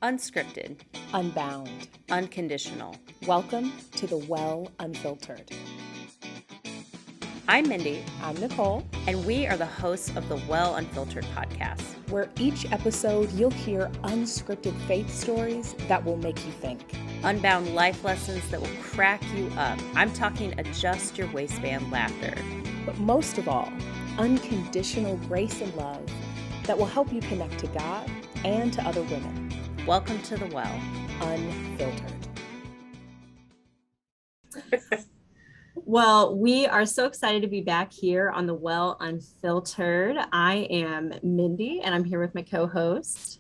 Unscripted, Unbound. unconditional. Welcome to the Well Unfiltered. I'm Mindie, I'm Nicole, and we are the hosts of the Well Unfiltered podcast. where each episode you'll hear unscripted faith stories that will make you think. Unbound life lessons that will crack you up. I'm talking adjust your waistband laughter. But most of all, unconditional grace and love that will help you connect to God and to other women. Welcome to the Well. Unfiltered. Well, we are so excited to be back here on the Well Unfiltered. I am Mindie, and I'm here with my co-host.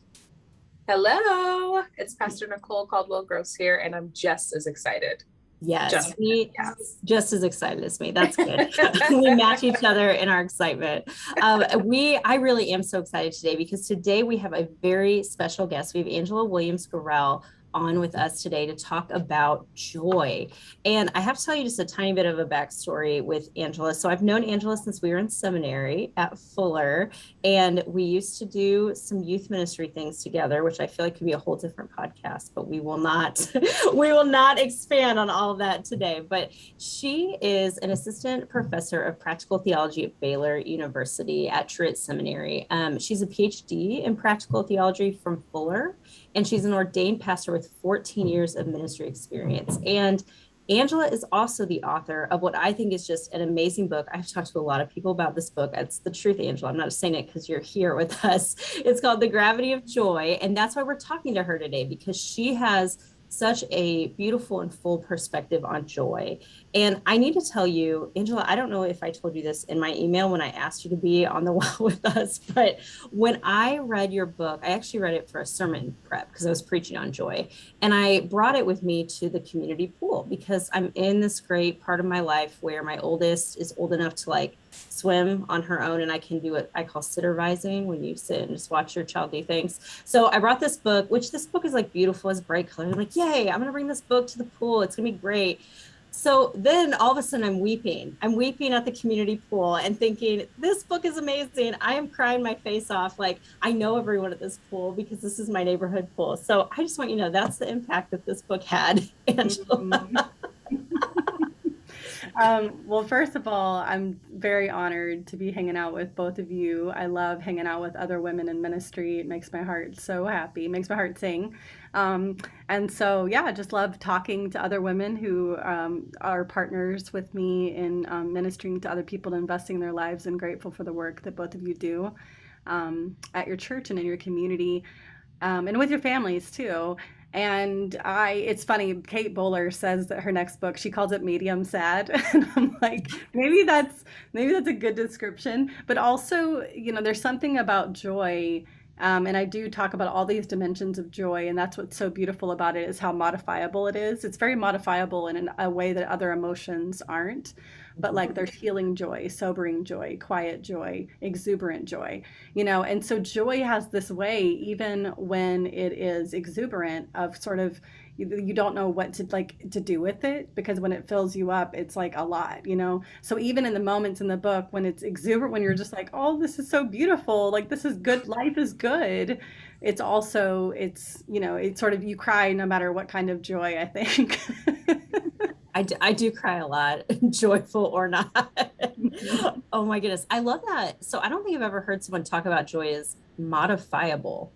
Hello, it's Pastor Nicole caldwell-gross here, and I'm just as excited. Yes, Yes. just as excited as me. That's good. We match each other in our excitement. I really am so excited today because today we have a very special guest. We have Williams Gorrell on with us today to talk about joy. And I have to tell you just a tiny bit of a backstory with Angela. So I've known Angela since we were in seminary at Fuller, and we used to do some youth ministry things together, which I feel like could be a whole different podcast, but we will not expand on all of that today. But she is an assistant professor of practical theology at Baylor University at W.Truett Seminary. She's a PhD in practical theology from Fuller, and she's an ordained pastor with 14 years of ministry experience. And Angela is also the author of what I think is just an amazing book. I've talked to a lot of people about this book. It's the truth, Angela. I'm not saying it because you're here with us. It's called The Gravity of Joy. And that's why we're talking to her today, because she has such a beautiful and full perspective on joy. And I need to tell you, Angela, I don't know if I told you this in my email when I asked you to be on the Well with us, but when I read your book, I actually read it for a sermon prep because I was preaching on joy. And I brought it with me to the community pool because I'm in this great part of my life where my oldest is old enough to swim on her own, and I can do what I call sittervising, when you sit and just watch your child do things. So I brought this book, which this book is beautiful, it's bright color. I'm yay, I'm gonna bring this book to the pool, it's gonna be great. So then all of a sudden I'm weeping at the community pool and thinking, this book is amazing. I am crying my face off. I know everyone at this pool because this is my neighborhood pool. So I just want you to know that's the impact that this book had, Angela. Well, first of all, I'm very honored to be hanging out with both of you. I love hanging out with other women in ministry. It makes my heart so happy, it makes my heart sing. And so, yeah, I just love talking to other women who are partners with me in ministering to other people and investing in their lives, and grateful for the work that both of you do at your church and in your community, and with your families too. And it's funny, Kate Bowler says that her next book, she calls it Medium Sad. And I'm like, maybe that's a good description. But also, there's something about joy. And I do talk about all these dimensions of joy. And that's what's so beautiful about it, is how modifiable it is. It's very modifiable in a way that other emotions aren't. But there's healing joy, sobering joy, quiet joy, exuberant joy, and so joy has this way, even when it is exuberant, of sort of, you don't know what to do with it, because when it fills you up, it's a lot, so even in the moments in the book when it's exuberant, when you're just oh, this is so beautiful, this is good, life is good, it's also, it's sort of, you cry no matter what kind of joy, I think. I do cry a lot, joyful or not. Oh my goodness. I love that. So I don't think I've ever heard someone talk about joy as modifiable.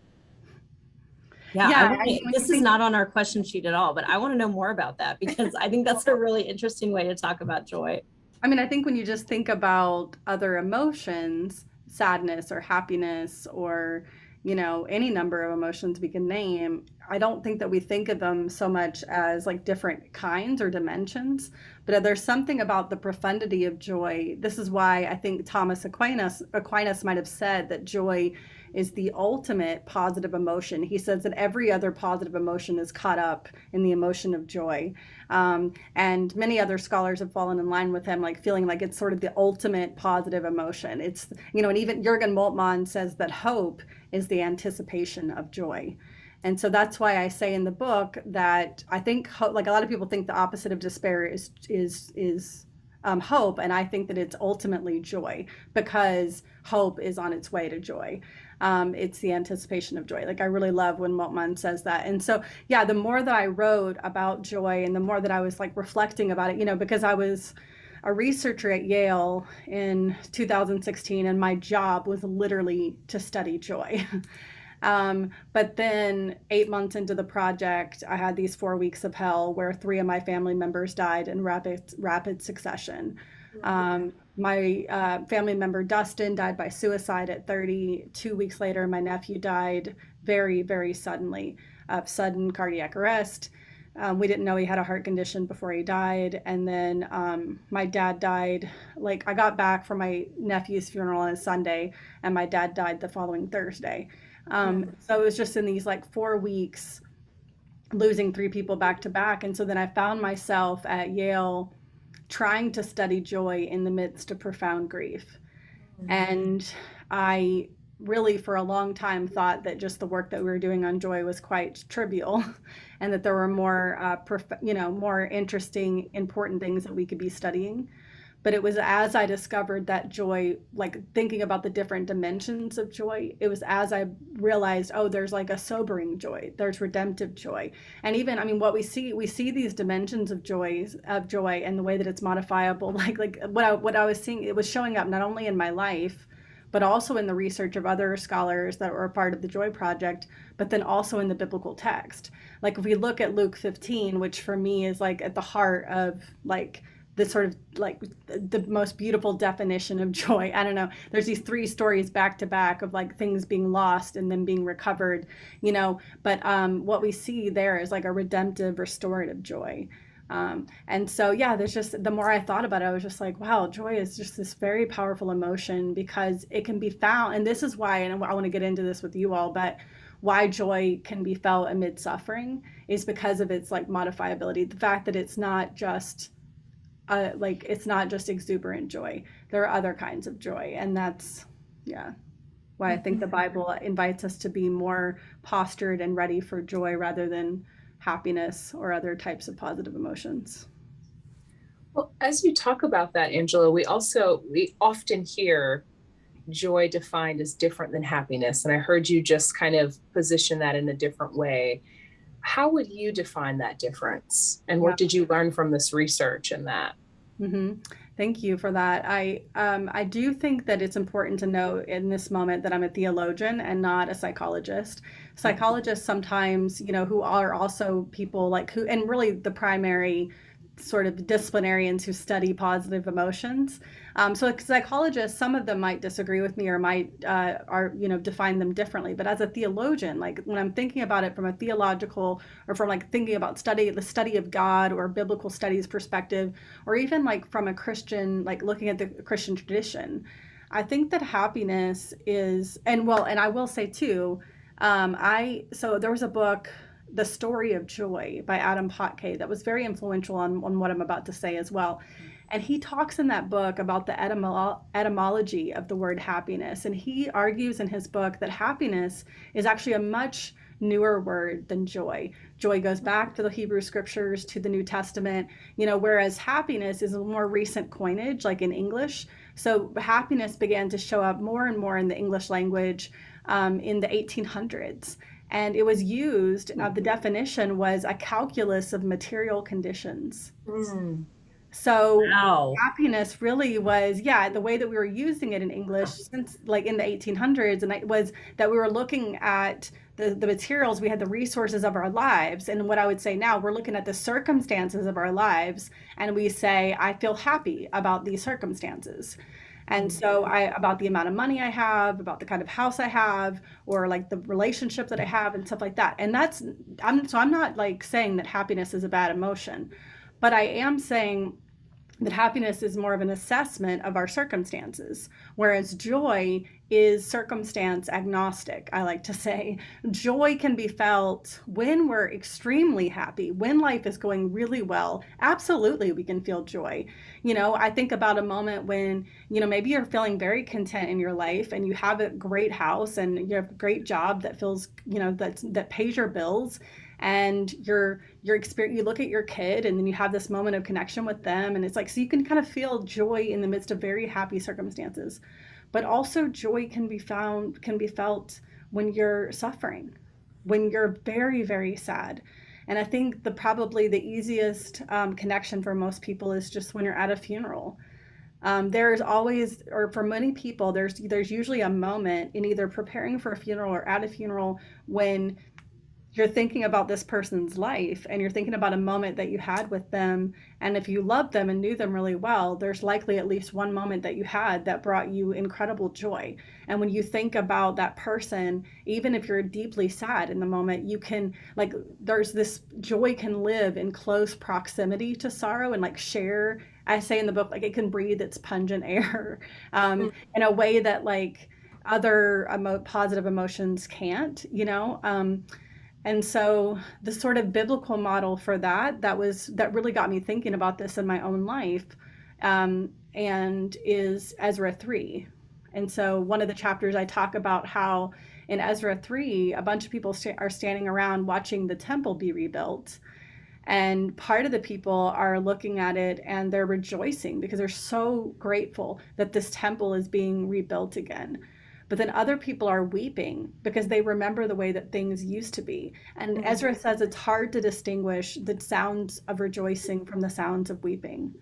Yeah, this is not on our question sheet at all, but I want to know more about that, because I think that's a really interesting way to talk about joy. I mean, I think when you just think about other emotions, sadness or happiness, or any number of emotions we can name, I don't think that we think of them so much as different kinds or dimensions, but there's something about the profundity of joy. This is why I think Thomas Aquinas might have said that joy is the ultimate positive emotion. He says that every other positive emotion is caught up in the emotion of joy. And many other scholars have fallen in line with him, feeling like it's sort of the ultimate positive emotion. It's, and even Jürgen Moltmann says that hope is the anticipation of joy. And so that's why I say in the book that I think a lot of people think the opposite of despair is hope, and I think that it's ultimately joy, because hope is on its way to joy. It's the anticipation of joy. Like I really love when Moltmann says that. And so, yeah, the more that I wrote about joy and the more that I was like reflecting about it, because I was a researcher at Yale in 2016 and my job was literally to study joy. But then 8 months into the project, I had these 4 weeks of hell where 3 of my family members died in rapid succession. My family member Dustin died by suicide at 30. 2 weeks later, my nephew died very, very suddenly of sudden cardiac arrest. We didn't know he had a heart condition before he died. And then my dad died. Like I got back from my nephew's funeral on a Sunday and my dad died the following Thursday. So it was just in these like 4 weeks losing 3 people back to back. And so then I found myself at Yale trying to study joy in the midst of profound grief. And I really for a long time thought that just the work that we were doing on joy was quite trivial and that there were more more interesting, important things that we could be studying. But it was as I discovered that joy, like thinking about the different dimensions of joy, it was as I realized, oh, there's like a sobering joy, there's redemptive joy. And even, I mean, what we see these dimensions of joy and the way that it's modifiable, like what I was seeing, it was showing up not only in my life, but also in the research of other scholars that were a part of the Joy Project, but then also in the biblical text. Like if we look at Luke 15, which for me is like at the heart of like the sort of like the most beautiful definition of joy. I don't know. There's these 3 stories back to back of like things being lost and then being recovered, but what we see there is like a redemptive, restorative joy. And so, yeah, there's just, the more I thought about it, I was just like, wow, joy is just this very powerful emotion because it can be found. And this is why, and I want to get into this with you all, but why joy can be felt amid suffering is because of its like modifiability. The fact that it's not just it's not just exuberant joy. There are other kinds of joy. And that's, why I think the Bible invites us to be more postured and ready for joy rather than happiness or other types of positive emotions. Well, as you talk about that, Angela, we often hear joy defined as different than happiness. And I heard you just kind of position that in a different way. How would you define that difference? And what did you learn from this research and that? Mm-hmm. Thank you for that. I do think that it's important to note in this moment that I'm a theologian and not a psychologist. Psychologists sometimes, who are also people like who, and really the primary sort of disciplinarians who study positive emotions. So psychologists, some of them might disagree with me or might define them differently. But as a theologian, like when I'm thinking about it from a theological or from like thinking about the study of God or biblical studies perspective, or even like from a Christian, like looking at the Christian tradition, I think that happiness is, and I will say too, so there was a book, The Story of Joy by Adam Potke, that was very influential on what I'm about to say as well. And he talks in that book about the etymology of the word happiness. And he argues in his book that happiness is actually a much newer word than joy. Joy goes back to the Hebrew scriptures, to the New Testament, whereas happiness is a more recent coinage, like in English. So happiness began to show up more and more in the English language in the 1800s. And it was used, the definition was a calculus of material conditions. So happiness really was, the way that we were using it in English since like in the 1800s, and it was that we were looking at the materials, we had the resources of our lives. And what I would say now, we're looking at the circumstances of our lives, and we say, I feel happy about these circumstances. And so about the amount of money I have, about the kind of house I have, or like the relationship that I have and stuff like that. And I'm not like saying that happiness is a bad emotion, but I am saying that happiness is more of an assessment of our circumstances, whereas joy is circumstance agnostic, I like to say. Joy can be felt when we're extremely happy, when life is going really well. Absolutely, we can feel joy. I think about a moment when, maybe you're feeling very content in your life and you have a great house and you have a great job that feels, that pays your bills. And you look at your kid and then you have this moment of connection with them. And it's like, so you can kind of feel joy in the midst of very happy circumstances. but also joy can be felt when you're suffering, when you're very, very sad. And I think probably the easiest connection for most people is just when you're at a funeral. There's always, or for many people, there's usually a moment in either preparing for a funeral or at a funeral when you're thinking about this person's life and you're thinking about a moment that you had with them. And if you loved them and knew them really well, there's likely at least one moment that you had that brought you incredible joy. And when you think about that person, even if you're deeply sad in the moment, you can, like, there's this joy can live in close proximity to sorrow and like share. I say in the book, like, it can breathe its pungent air in a way that like other positive emotions can't, you know? And so the sort of biblical model for that really got me thinking about this in my own life, and is Ezra 3. And so one of the chapters I talk about how in Ezra 3, a bunch of people are standing around watching the temple be rebuilt. And part of the people are looking at it and they're rejoicing because they're so grateful that this temple is being rebuilt again. But then other people are weeping because they remember the way that things used to be. And Ezra says it's hard to distinguish the sounds of rejoicing from the sounds of weeping.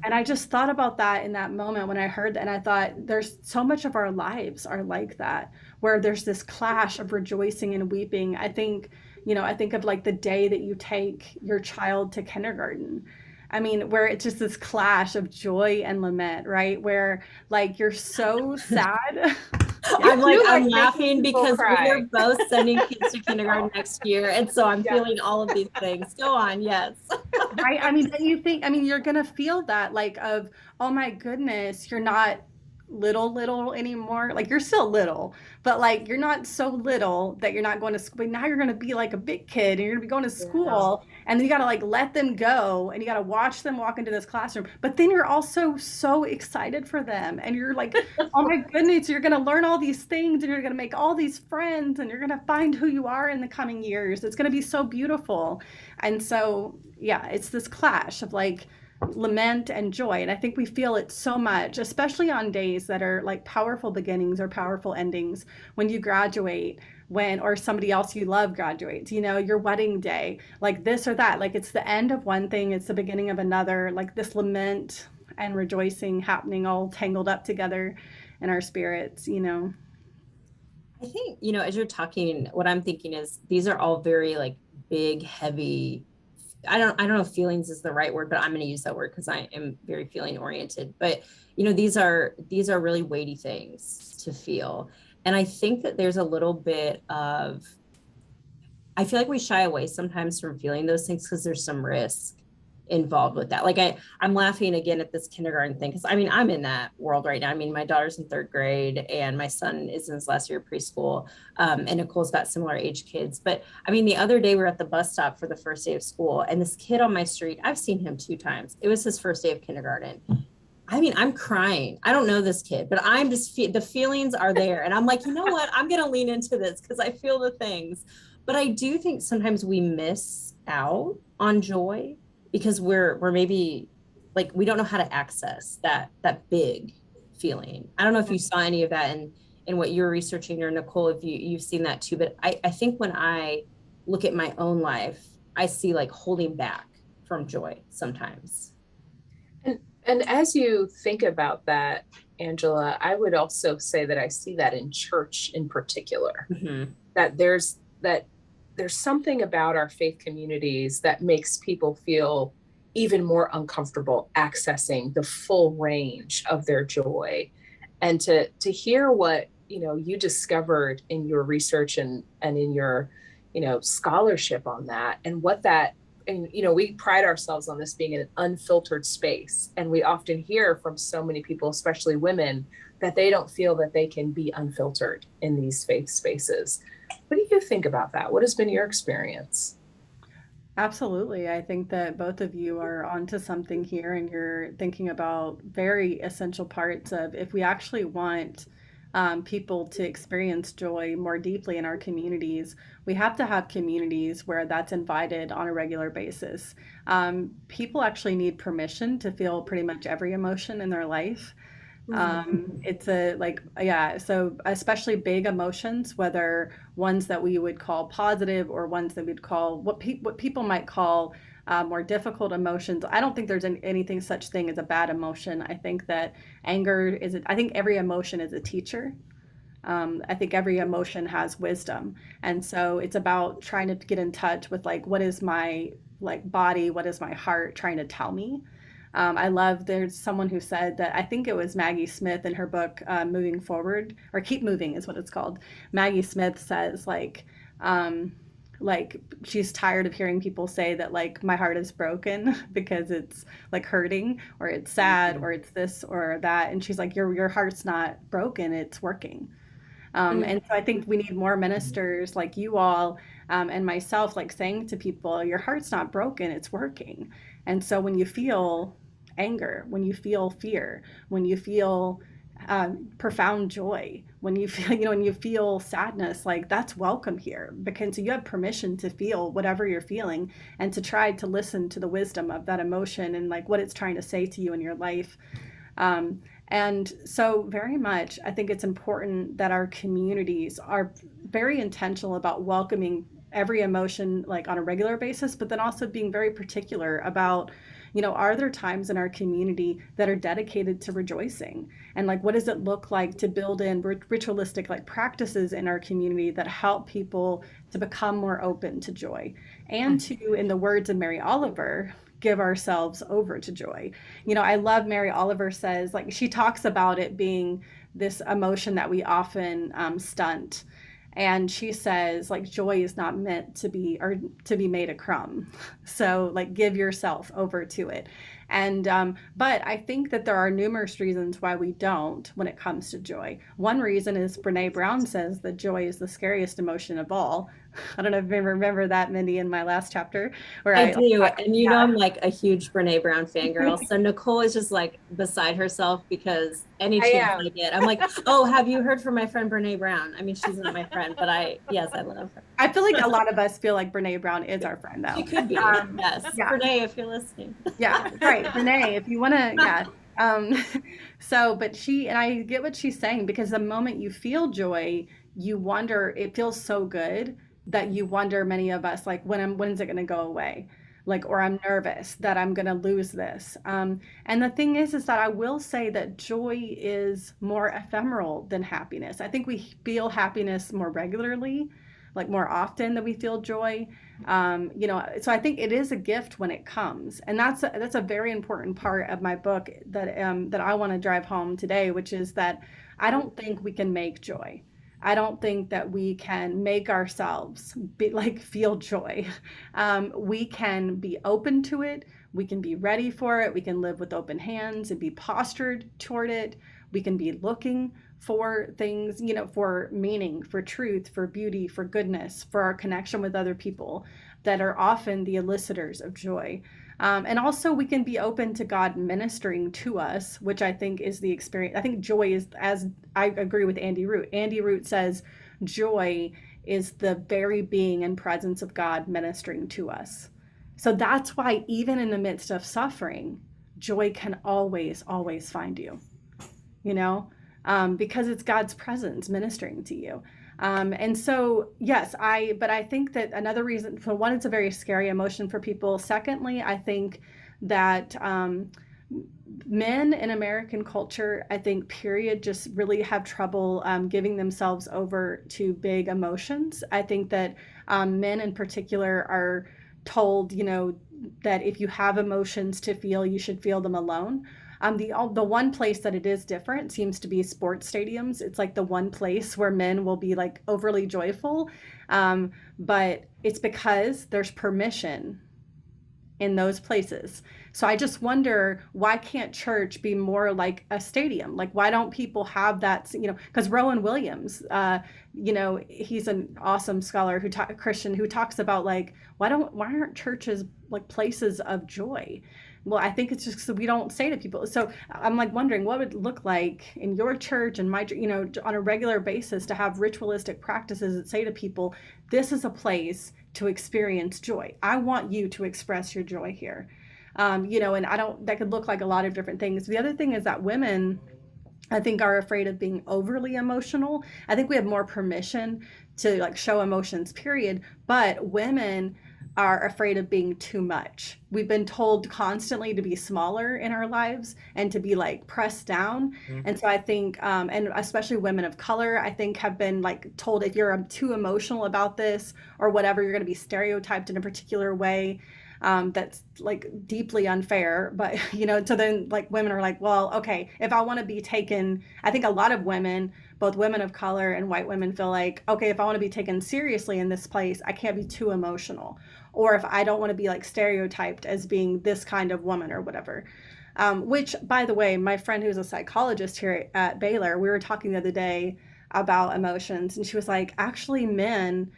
And I just thought about that in that moment when I heard that, and I thought there's so much of our lives are like that, where there's this clash of rejoicing and weeping. I think of like the day that you take your child to kindergarten. I mean, where it's just this clash of joy and lament, right? Where like you're so sad. I'm laughing because we're both sending kids to kindergarten next year. And so I'm feeling all of these things. Go on. Yes. Right. I mean, you're going to feel that like of, oh my goodness, you're not little anymore. Like you're still little, but like you're not so little that you're not going to school. But now you're going to be like a big kid and you're going to be going to school, and then you got to like let them go and you got to watch them walk into this classroom. But then you're also so excited for them and you're like, oh my goodness, you're going to learn all these things and you're going to make all these friends and you're going to find who you are in the coming years. It's going to be so beautiful. And so, yeah, it's this clash of like lament and joy. And I think we feel it so much, especially on days that are like powerful beginnings or powerful endings, when you graduate, or somebody else you love graduates, your wedding day, like this or that, like it's the end of one thing, it's the beginning of another, like this lament and rejoicing happening all tangled up together in our spirits. I think, as you're talking, what I'm thinking is these are all very like big, heavy, I don't know if feelings is the right word, but I'm going to use that word because I am very feeling oriented. But, these are really weighty things to feel. And I think that there's a little bit of, I feel like we shy away sometimes from feeling those things because there's some risk involved with that. Like I'm laughing again at this kindergarten thing because I'm in that world right now. I mean, my daughter's in 3rd grade and my son is in his last year of preschool, and Nicole's got similar age kids. But the other day we were at the bus stop for the first day of school, and this kid on my street, I've seen him 2 times. It was his first day of kindergarten. I'm crying. I don't know this kid, but I'm just the feelings are there, and I'm like, you know what? I'm gonna lean into this because I feel the things. But I do think sometimes we miss out on joy because we're maybe like, we don't know how to access that big feeling. I don't know if you saw any of that in what you're researching, or Nicole, if you've seen that too. But I think when I look at my own life, I see like holding back from joy sometimes. And as you think about that, Angela, I would also say that I see that in church in particular, that there's something about our faith communities that makes people feel even more uncomfortable accessing the full range of their joy. And to hear what, you discovered in your research and in your, scholarship on that, and what that, and, we pride ourselves on this being an unfiltered space. And we often hear from so many people, especially women, that they don't feel that they can be unfiltered in these faith spaces. What do you think about that? What has been your experience? Absolutely. I think that both of you are onto something here, and you're thinking about very essential parts of, if we actually want people to experience joy more deeply in our communities, we have to have communities where that's invited on a regular basis. People actually need permission to feel pretty much every emotion in their life. It's a like, yeah, so especially big emotions, whether ones that we would call positive or ones that we'd call what people might call more difficult emotions. I don't think there's anything such thing as a bad emotion. I think that I think every emotion is a teacher. I think every emotion has wisdom. And so it's about trying to get in touch with like, what is my like body, what is my heart trying to tell me? I love, there's someone who said that, I think it was Maggie Smith in her book, Moving Forward, or Keep Moving is what it's called. Maggie Smith says like she's tired of hearing people say that like my heart is broken because it's like hurting or it's sad or it's this or that. And she's like, your heart's not broken, it's working. And so I think we need more ministers like you all and myself, like saying to people, your heart's not broken, it's working. And so when you feel anger, when you feel fear, when you feel profound joy, when you feel, when you feel sadness, like that's welcome here, because you have permission to feel whatever you're feeling and to try to listen to the wisdom of that emotion and like what it's trying to say to you in your life. And so very much, I think it's important that our communities are very intentional about welcoming every emotion like on a regular basis, but then also being very particular about, are there times in our community that are dedicated to rejoicing? And like, what does it look like to build in ritualistic like practices in our community that help people to become more open to joy and to, in the words of Mary Oliver, give ourselves over to joy. I love Mary Oliver says, like, she talks about it being this emotion that we often stunt. And she says, like, joy is not meant to be made a crumb. So like, give yourself over to it. And but I think that there are numerous reasons why we don't when it comes to joy. One reason is Brene Brown says that joy is the scariest emotion of all. I don't know if you remember that, Mindie, in my last chapter. Where I do. And I'm like a huge Brene Brown fangirl. So Nicole is just like beside herself because any chance I get, I'm like, oh, have you heard from my friend Brene Brown? I mean, she's not my friend, but yes, I love her. I feel like a lot of us feel like Brene Brown is our friend, though. She could be. Yes. Yeah. Brene, if you're listening. Yeah, right. Brene, if you want to, yeah. But and I get what she's saying, because the moment you feel joy, you wonder, it feels so good that you wonder, many of us, like, when is it going to go away? Like, or I'm nervous that I'm going to lose this. And the thing is that I will say that joy is more ephemeral than happiness. I think we feel happiness more regularly, like more often than we feel joy. So I think it is a gift when it comes. And that's a very important part of my book that I want to drive home today, which is that I don't think we can make joy. I don't think that we can make ourselves feel joy. We can be open to it. We can be ready for it. We can live with open hands and be postured toward it. We can be looking for things, for meaning, for truth, for beauty, for goodness, for our connection with other people that are often the elicitors of joy. And also we can be open to God ministering to us, which I think is the experience. I think joy is, as I agree with Andy Root. Andy Root says joy is the very being and presence of God ministering to us. So that's why even in the midst of suffering, joy can always, always find you, because it's God's presence ministering to you. And so, yes, but I think that another reason, for one, it's a very scary emotion for people. Secondly, I think that men in American culture, I think, period, just really have trouble giving themselves over to big emotions. I think that men in particular are told, that if you have emotions to feel, you should feel them alone. The one place that it is different seems to be sports stadiums. It's like the one place where men will be like overly joyful, but it's because there's permission in those places. So I just wonder, why can't church be more like a stadium? Like, why don't people have that, because Rowan Williams, he's an awesome scholar Christian who talks about like, why aren't churches like places of joy? Well, I think it's just so we don't say to people. So I'm like wondering what would it look like in your church and my, on a regular basis to have ritualistic practices that say to people, this is a place to experience joy. I want you to express your joy here. And that could look like a lot of different things. The other thing is that women I think are afraid of being overly emotional. I think we have more permission to like show emotions, period. But women are afraid of being too much. We've been told constantly to be smaller in our lives and to be like pressed down. And so I think, and especially women of color, I think have been like told if you're too emotional about this or whatever, you're going to be stereotyped in a particular way. That's like deeply unfair. But, so then like women are like, well, okay, if I want to be taken, I think a lot of women, both women of color and white women feel like, okay, if I want to be taken seriously in this place, I can't be too emotional. Or if I don't want to be like stereotyped as being this kind of woman or whatever. Which, by the way, my friend who's a psychologist here at Baylor, we were talking the other day about emotions, and she was like, actually, men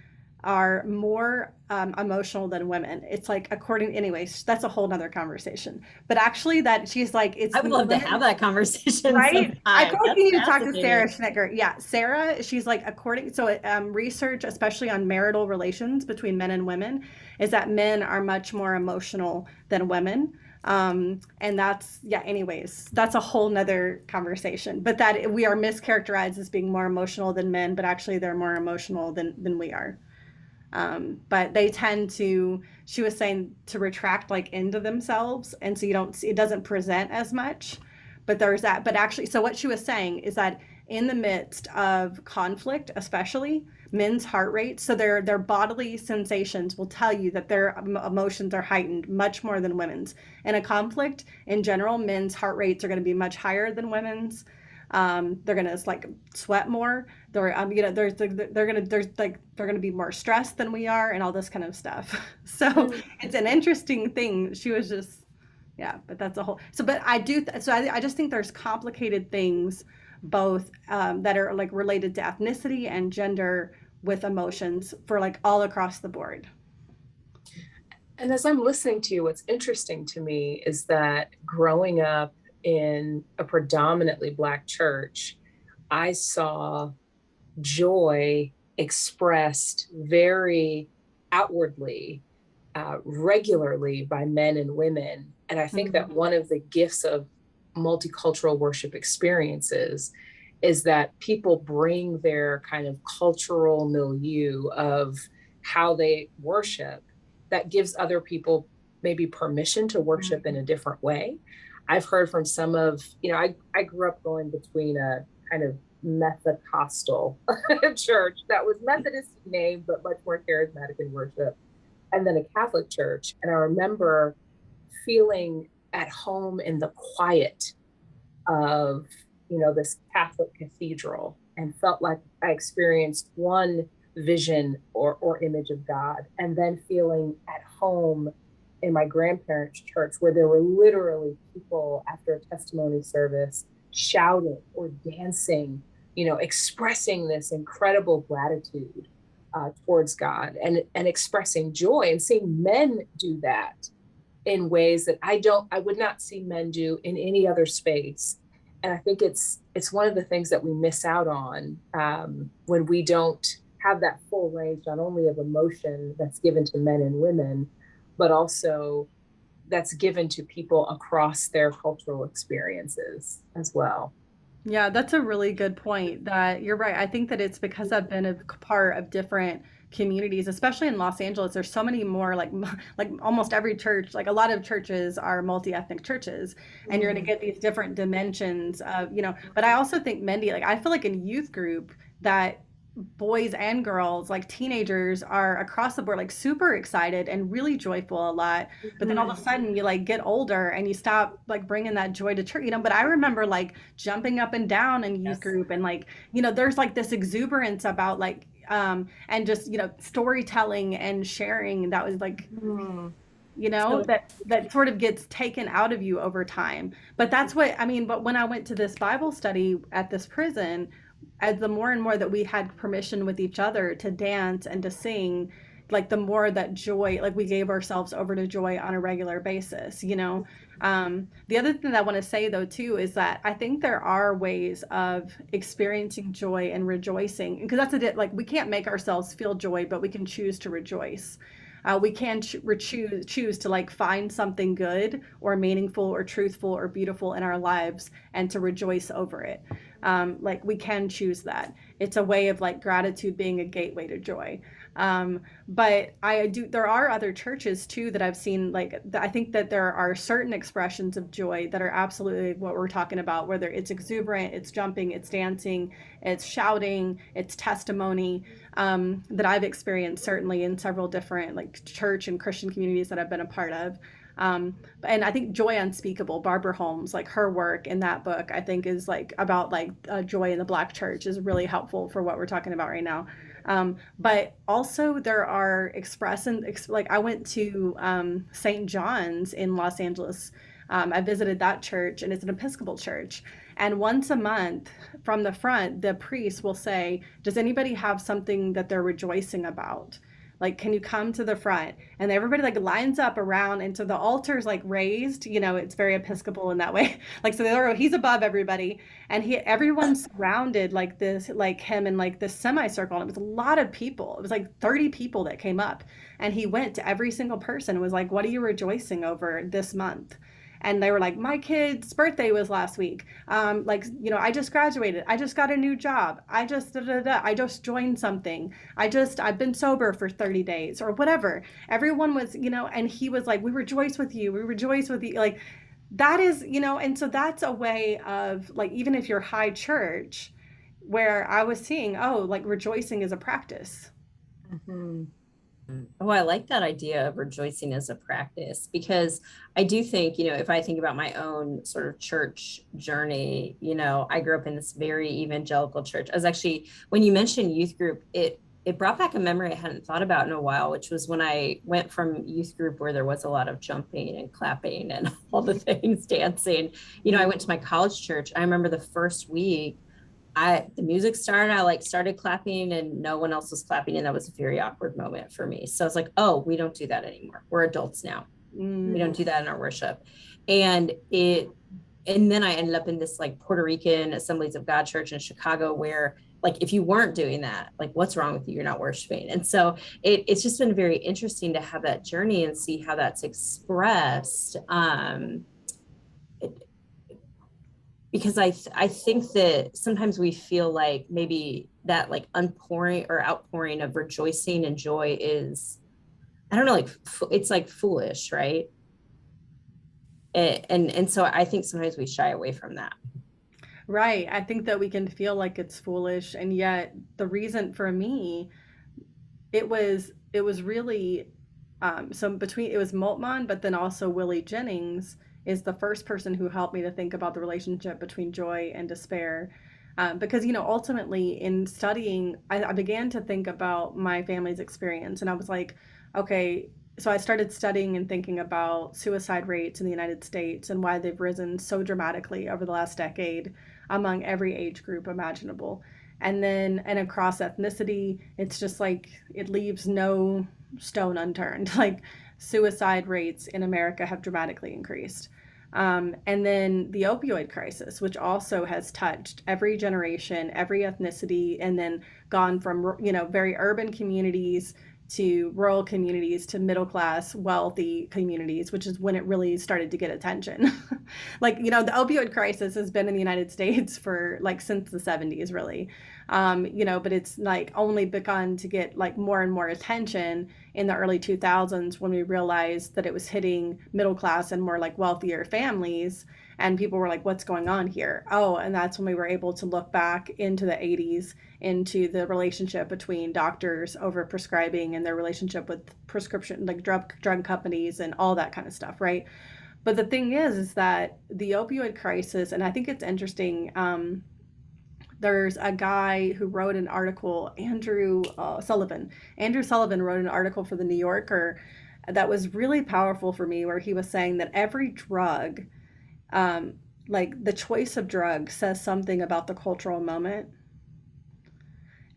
are more emotional than women. It's like anyways, that's a whole nother conversation. But actually, that she's like, I would love to have that conversation. Right? Sometime. I feel like you need to talk to Sarah Schnicker. Yeah, Sarah, she's like, research, especially on marital relations between men and women, is that men are much more emotional than women. And anyways, that's a whole nother conversation. But that we are mischaracterized as being more emotional than men, but actually they're more emotional than we are. But they tend to, she was saying, to retract like into themselves. And so it doesn't present as much, but there's that. But actually, so what she was saying is that in the midst of conflict, especially men's heart rates, so their bodily sensations will tell you that their emotions are heightened much more than women's. In a conflict, in general, men's heart rates are going to be much higher than women's. They're gonna like sweat more. They're gonna be more stressed than we are, and all this kind of stuff. So it's an interesting thing. She was just, but that's a whole. So, but I just think there's complicated things, both that are like related to ethnicity and gender with emotions for like all across the board. And as I'm listening to you, what's interesting to me is that growing up in a predominantly Black church, I saw joy expressed very outwardly, regularly by men and women. And I think that one of the gifts of multicultural worship experiences is that people bring their kind of cultural milieu of how they worship that gives other people maybe permission to worship in a different way. I've heard from some of, I grew up going between a kind of Methodistal church that was Methodist in name, but much more charismatic in worship, and then a Catholic church. And I remember feeling at home in the quiet of, this Catholic cathedral, and felt like I experienced one vision or image of God, and then feeling at home in my grandparents' church, where there were literally people after a testimony service shouting or dancing, expressing this incredible gratitude towards God and expressing joy, and seeing men do that in ways that I would not see men do in any other space. And I think it's one of the things that we miss out on when we don't have that full range, not only of emotion that's given to men and women, but also that's given to people across their cultural experiences as well. Yeah, that's a really good point. That you're right. I think that it's because I've been a part of different communities, especially in Los Angeles. There's so many more, like almost every church, like a lot of churches are multi-ethnic churches, and you're going to get these different dimensions of, but I also think, Mindie, like I feel like in youth group that boys and girls, like teenagers, are across the board like super excited and really joyful a lot, but then all of a sudden you like get older and you stop like bringing that joy to church, but I remember like jumping up and down in youth group, and like there's like this exuberance about like and just storytelling and sharing that was like that sort of gets taken out of you over time. But that's what I mean. But when I went to this Bible study at this prison, as the more and more that we had permission with each other to dance and to sing, like the more that joy, like we gave ourselves over to joy on a regular basis, The other thing that I want to say though too is that I think there are ways of experiencing joy and rejoicing, because that's like we can't make ourselves feel joy, but we can choose to rejoice. We can choose to like find something good or meaningful or truthful or beautiful in our lives and to rejoice over it. Like we can choose that. It's a way of like gratitude being a gateway to joy. But there are other churches too that I've seen, like, I think that there are certain expressions of joy that are absolutely what we're talking about, whether it's exuberant, it's jumping, it's dancing, it's shouting, it's testimony, that I've experienced certainly in several different like church and Christian communities that I've been a part of. And I think Joy Unspeakable, Barbara Holmes, like her work in that book, I think is like about like joy in the Black church is really helpful for what we're talking about right now. But also there are like I went to St. John's in Los Angeles. I visited that church, and it's an Episcopal church. And once a month from the front, the priest will say, does anybody have something that they're rejoicing about? Like, can you come to the front? And everybody like lines up around, and so the altar's like raised, you know, it's very Episcopal in that way. Like, so he's above everybody, and everyone's surrounded like this, like him in like this semicircle. And it was a lot of people. It was like 30 people that came up, and he went to every single person and was like, what are you rejoicing over this month? And they were like, my kid's birthday was last week. Like, you know, I just graduated. I just got a new job. I just joined something. I've been sober for 30 days or whatever. Everyone was, you know, and he was like, we rejoice with you. We rejoice with you. Like, that is, you know, and so that's a way of like, even if you're high church, where I was seeing, oh, like rejoicing is a practice. Mm-hmm. Oh, I like that idea of rejoicing as a practice, because I do think, you know, if I think about my own sort of church journey, you know, I grew up in this very evangelical church. I was actually, when you mentioned youth group, it brought back a memory I hadn't thought about in a while, which was when I went from youth group where there was a lot of jumping and clapping and all the things, dancing. You know, I went to my college church. I remember the first week, the music started, I like started clapping and no one else was clapping. And that was a very awkward moment for me. So I was like, oh, we don't do that anymore. We're adults now. We don't do that in our worship. And then I ended up in this like Puerto Rican Assemblies of God church in Chicago, where like, if you weren't doing that, like, what's wrong with you? You're not worshiping. And so it's just been very interesting to have that journey and see how that's expressed. Because I think that sometimes we feel like maybe that like outpouring of rejoicing and joy is, I don't know, like it's like foolish, right? And so I think sometimes we shy away from that. Right. I think that we can feel like it's foolish, and yet the reason for me, it was really it was Moltmann, but then also Willie Jennings is the first person who helped me to think about the relationship between joy and despair. Because, you know, ultimately in studying, I began to think about my family's experience, and I was like, okay, so I started studying and thinking about suicide rates in the United States and why they've risen so dramatically over the last decade among every age group imaginable. And across ethnicity, it's just like, it leaves no stone unturned. Like, suicide rates in America have dramatically increased. And then the opioid crisis, which also has touched every generation, every ethnicity, and then gone from, you know, very urban communities to rural communities to middle class, wealthy communities, which is when it really started to get attention. Like, you know, the opioid crisis has been in the United States for like since the 70s, really. You know, but it's like only begun to get like more and more attention in the early 2000s when we realized that it was hitting middle class and more like wealthier families. And people were like, what's going on here? Oh, and that's when we were able to look back into the 80s, into the relationship between doctors over prescribing and their relationship with prescription, like drug companies and all that kind of stuff, right? But the thing is that the opioid crisis, and I think it's interesting, there's a guy who wrote an article, Andrew Sullivan. Andrew Sullivan wrote an article for the New Yorker that was really powerful for me, where he was saying that every drug, like the choice of drug, says something about the cultural moment.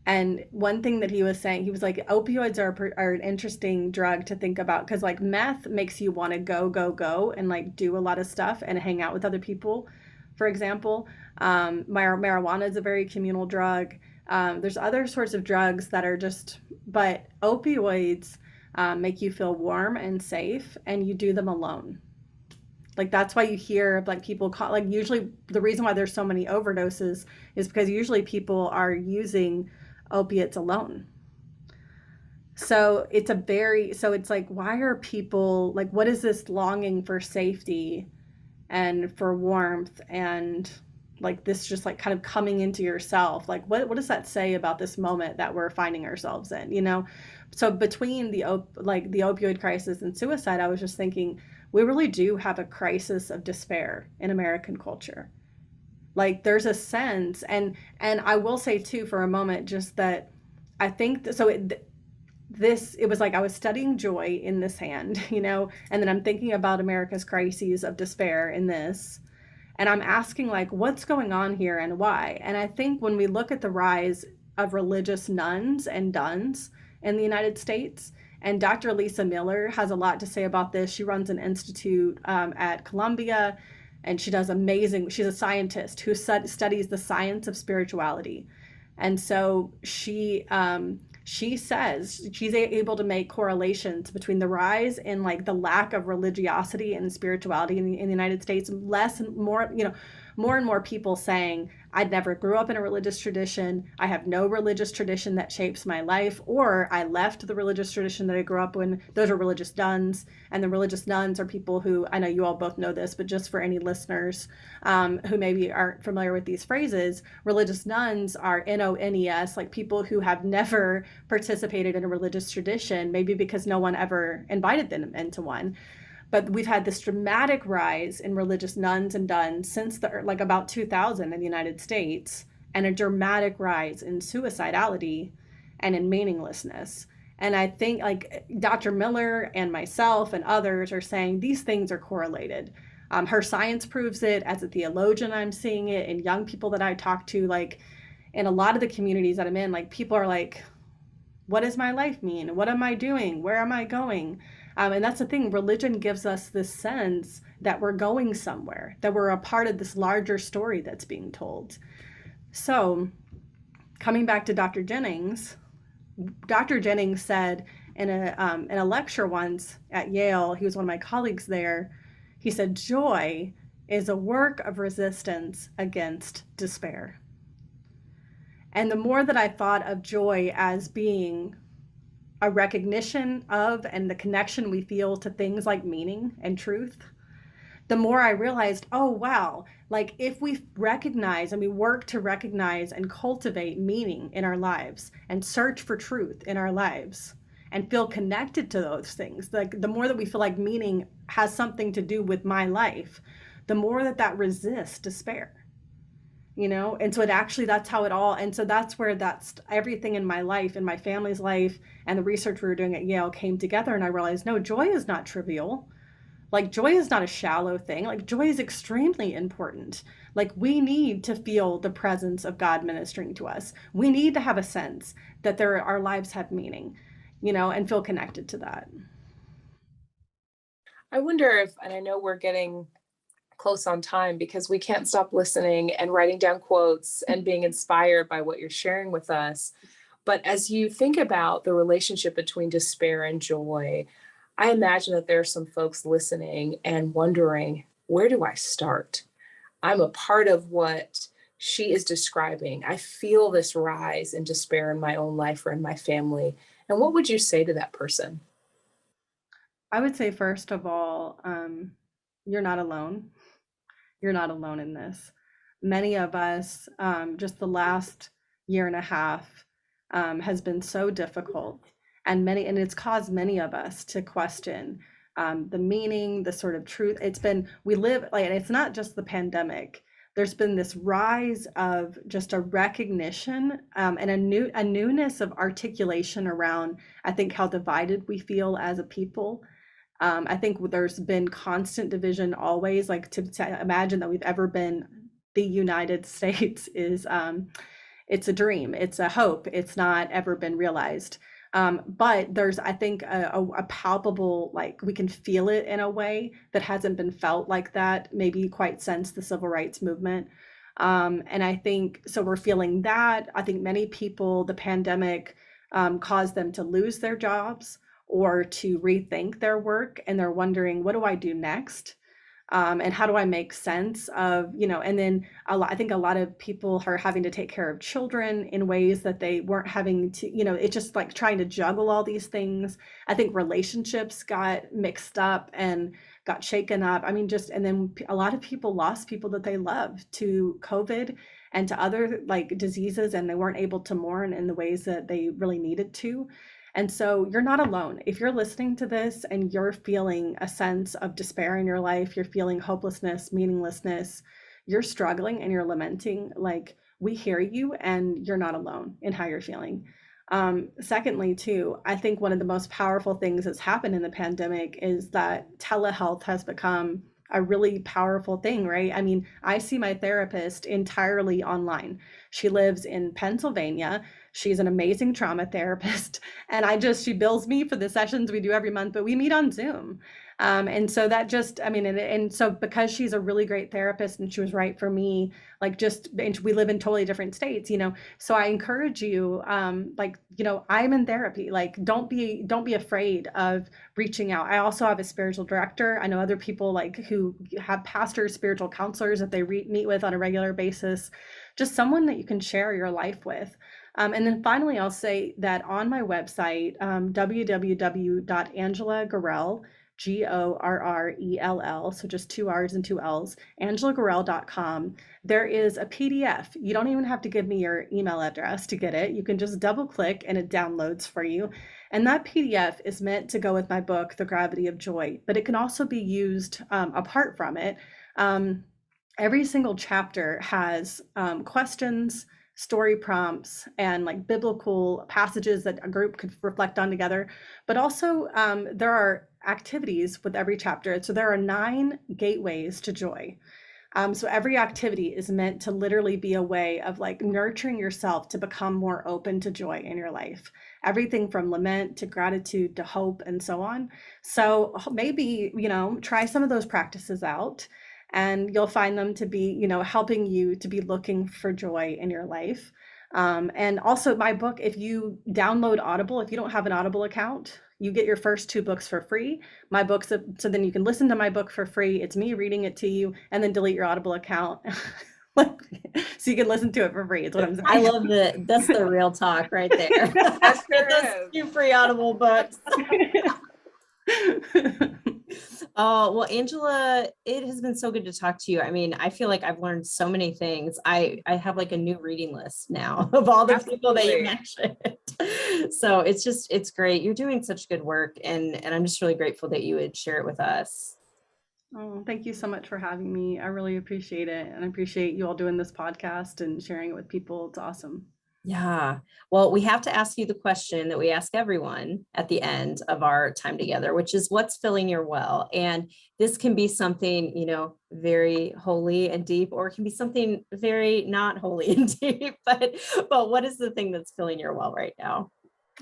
And one thing that he was saying, he was like, opioids are an interesting drug to think about, because like meth makes you want to go and like do a lot of stuff and hang out with other people, for example. Marijuana is a very communal drug. There's other sorts of drugs that are just, but opioids make you feel warm and safe, and you do them alone. Like that's why you hear like people call, like usually the reason why there's so many overdoses is because usually people are using opiates alone. So it's like, why are people like, what is this longing for safety and for warmth and like this just like kind of coming into yourself? Like what does that say about this moment that we're finding ourselves in, you know? So between the opioid crisis and suicide, I was just thinking we really do have a crisis of despair in American culture. Like there's a sense, and I will say too for a moment just that I think it was like I was studying joy in this hand, you know, and then I'm thinking about America's crises of despair in this, and I'm asking like what's going on here and why. And I think when we look at the rise of religious nuns and duns in the United States, and Dr. Lisa Miller has a lot to say about this. She runs an institute at Columbia, and she does amazing. She's a scientist who studies the science of spirituality, and so she says she's able to make correlations between the rise in like the lack of religiosity and spirituality in the United States, less and more, you know, more and more people saying, I never grew up in a religious tradition. I have no religious tradition that shapes my life, or I left the religious tradition that I grew up in. Those are religious nuns, and the religious nuns are people who, I know you all both know this, but just for any listeners who maybe aren't familiar with these phrases, religious nuns are NONES, like people who have never participated in a religious tradition, maybe because no one ever invited them into one. But we've had this dramatic rise in religious nuns and duns since like about 2000 in the United States, and a dramatic rise in suicidality and in meaninglessness. And I think like Dr. Miller and myself and others are saying these things are correlated. Her science proves it. As a theologian, I'm seeing it in young people that I talk to, like in a lot of the communities that I'm in, like people are like, what does my life mean? What am I doing? Where am I going? And that's the thing, religion gives us this sense that we're going somewhere, that we're a part of this larger story that's being told. So coming back to Dr. Jennings said in a lecture once at Yale, he was one of my colleagues there, he said, joy is a work of resistance against despair. And the more that I thought of joy as being a recognition of and the connection we feel to things like meaning and truth, the more I realized, oh, wow, like if we recognize and we work to recognize and cultivate meaning in our lives and search for truth in our lives and feel connected to those things, like the more that we feel like meaning has something to do with my life, the more that resists despair. You know, and so that's how it all, and so that's where that's everything in my life, in my family's life, and the research we were doing at Yale came together, and I realized, no, joy is not trivial. Like joy is not a shallow thing. Like joy is extremely important. Like we need to feel the presence of God ministering to us. We need to have a sense that our lives have meaning, you know, and feel connected to that. I wonder if, and I know we're getting close on time because we can't stop listening and writing down quotes and being inspired by what you're sharing with us. But as you think about the relationship between despair and joy, I imagine that there are some folks listening and wondering, where do I start? I'm a part of what she is describing. I feel this rise in despair in my own life or in my family. And what would you say to that person? I would say, first of all, you're not alone. You're not alone in this. Many of us, just the last year and a half has been so difficult, and it's caused many of us to question the meaning, the sort of truth. We live like, it's not just the pandemic. There's been this rise of just a recognition and a newness of articulation around, I think, how divided we feel as a people. I think there's been constant division always, like to imagine that we've ever been the United States is, it's a dream, it's a hope, it's not ever been realized. But there's, I think, a palpable, like we can feel it in a way that hasn't been felt like that, maybe quite since the civil rights movement. And I think, so we're feeling that. I think many people, the pandemic caused them to lose their jobs, or to rethink their work, and they're wondering, what do I do next? And how do I make sense of, and then I think a lot of people are having to take care of children in ways that they weren't having to, it's just like trying to juggle all these things. I think relationships got mixed up and got shaken up. I mean, and then a lot of people lost people that they loved to COVID and to other like diseases, and they weren't able to mourn in the ways that they really needed to. And so you're not alone. If you're listening to this and you're feeling a sense of despair in your life, you're feeling hopelessness, meaninglessness, you're struggling and you're lamenting, like, we hear you and you're not alone in how you're feeling. Secondly, too, I think one of the most powerful things that's happened in the pandemic is that telehealth has become a really powerful thing, right? I mean, I see my therapist entirely online. She lives in Pennsylvania. She's an amazing trauma therapist. And she bills me for the sessions we do every month, but we meet on Zoom. And so that just, I mean, and so because she's a really great therapist and she was right for me, and we live in totally different states, so I encourage you, I'm in therapy, like, don't be afraid of reaching out. I also have a spiritual director. I know other people who have pastors, spiritual counselors that they meet with on a regular basis, just someone that you can share your life with. And then finally, I'll say that on my website, www.angelagorrell, Gorrell, so just 2 R's and 2 L's, angelagorrell.com. There is a PDF. You don't even have to give me your email address to get it. You can just double click and it downloads for you. And that PDF is meant to go with my book, The Gravity of Joy, but it can also be used apart from it. Every single chapter has questions, story prompts, and like biblical passages that a group could reflect on together. But also there are activities with every chapter. So there are 9 gateways to joy. So every activity is meant to literally be a way of like nurturing yourself to become more open to joy in your life. Everything from lament to gratitude to hope and so on. So maybe, try some of those practices out, and you'll find them to be, helping you to be looking for joy in your life. And also my book, if you download Audible, if you don't have an Audible account, you get your first 2 books for free. My books, so then you can listen to my book for free. It's me reading it to you, and then delete your Audible account. So you can listen to it for free. It's what I'm saying. I love that. That's the real talk right there. That's Get those 2 free Audible books. Oh, well, Angela, it has been so good to talk to you. I mean, I feel like I've learned so many things. I have like a new reading list now of all the people that you mentioned. So it's great. You're doing such good work, and I'm just really grateful that you would share it with us. Oh, thank you so much for having me. I really appreciate it. And I appreciate you all doing this podcast and sharing it with people. It's awesome. Yeah. Well, we have to ask you the question that we ask everyone at the end of our time together, which is, what's filling your well? And this can be something, very holy and deep, or it can be something very not holy and deep, but what is the thing that's filling your well right now?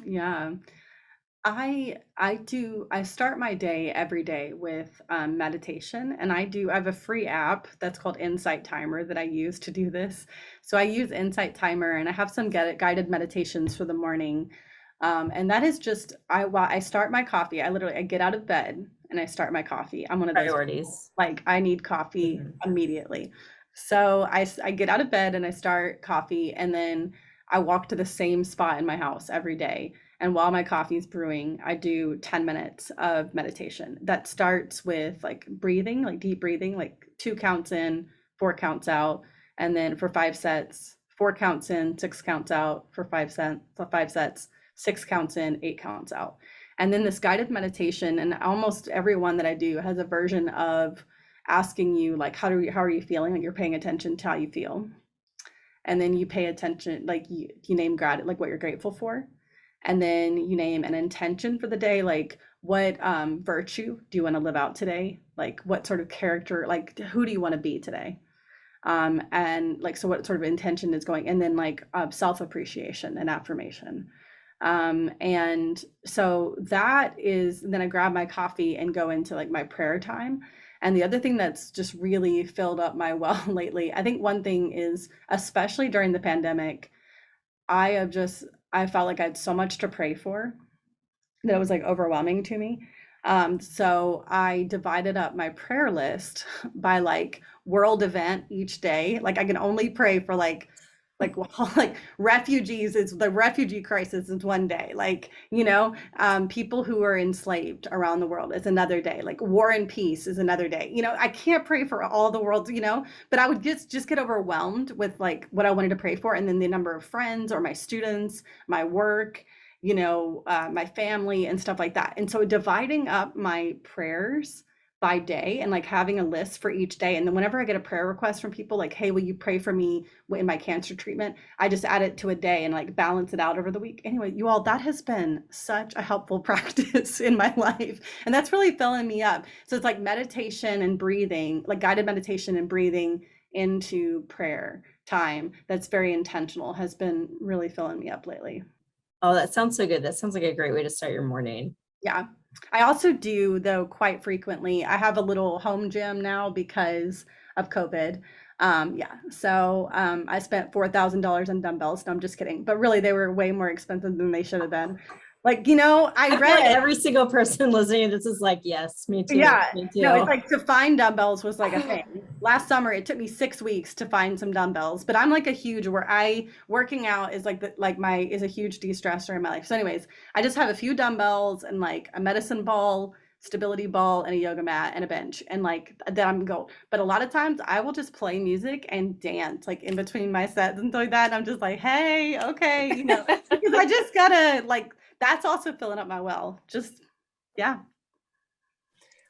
Yeah. I start my day every day with meditation, and I have a free app that's called Insight Timer that I use to do this. So I use Insight Timer, and I have some guided meditations for the morning. And that is just, while I start my coffee, I get out of bed and I start my coffee. I'm one of those Priorities. like, I need coffee immediately. So I get out of bed and I start coffee, and then I walk to the same spot in my house every day. And while my coffee is brewing, I do 10 minutes of meditation. That starts with like breathing, like deep breathing, like 2 counts in, 4 counts out. And then for 5 sets, 4 counts in, 6 counts out for 5 sets, 6 counts in, 8 counts out. And then this guided meditation, and almost every one that I do has a version of asking you, like, how are you feeling? Like, you're paying attention to how you feel. And then you pay attention, like you name gratitude, like what you're grateful for. And then you name an intention for the day, like what virtue do you want to live out today? Like what sort of character, like who do you want to be today? And like, so what sort of intention is going, and then like self-appreciation and affirmation. And so that is, then I grab my coffee and go into like my prayer time. And the other thing that's just really filled up my well lately, I think one thing is, especially during the pandemic, I felt like I had so much to pray for. that was like overwhelming to me. So I divided up my prayer list by like world event each day. Like I can only pray for like refugees, is the refugee crisis is one day, like, people who are enslaved around the world is another day, like war and peace is another day. I can't pray for all the world, but I would just get overwhelmed with like what I wanted to pray for, and then the number of friends or my students, my work, my family and stuff like that. And so dividing up my prayers by day and like having a list for each day. And then whenever I get a prayer request from people like, hey, will you pray for me in my cancer treatment? I just add it to a day and like balance it out over the week. Anyway, you all, that has been such a helpful practice in my life. And that's really filling me up. So it's like meditation and breathing, like guided meditation and breathing into prayer time. That's very intentional, has been really filling me up lately. Oh, that sounds so good. That sounds like a great way to start your morning. Yeah. I also do, though, quite frequently. I have a little home gym now because of COVID. So I spent $4,000 on dumbbells. No, I'm just kidding. But really, they were way more expensive than they should have been. Like, I feel like every single person listening to this is like, yes, me too. Yeah. Me too. No, it's like to find dumbbells was like a thing. Last summer, it took me 6 weeks to find some dumbbells, but I'm like a huge working out is like is a huge de-stressor in my life. So anyways, I just have a few dumbbells and like a medicine ball, stability ball, and a yoga mat and a bench, and like then I'm go. But a lot of times I will just play music and dance like in between my sets and stuff like that. And I'm just like, hey, okay, because I just gotta like, that's also filling up my well. Just, yeah.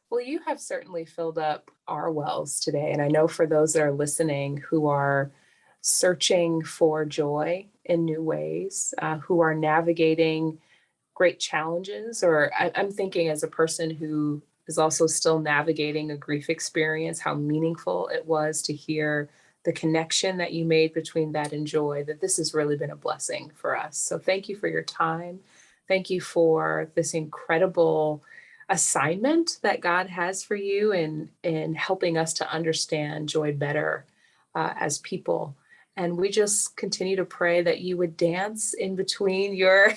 Well, you have certainly filled up our wells today. And I know for those that are listening who are searching for joy in new ways, who are navigating great challenges, or I'm thinking as a person who is also still navigating a grief experience, how meaningful it was to hear the connection that you made between that and joy, that this has really been a blessing for us. So thank you for your time. Thank you for this incredible assignment that God has for you in helping us to understand joy better as people. And we just continue to pray that you would dance in between your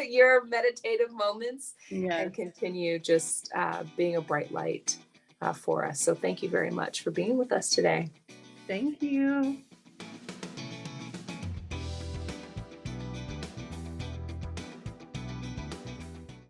your meditative moments, and continue just being a bright light for us. So thank you very much for being with us today. Thank you.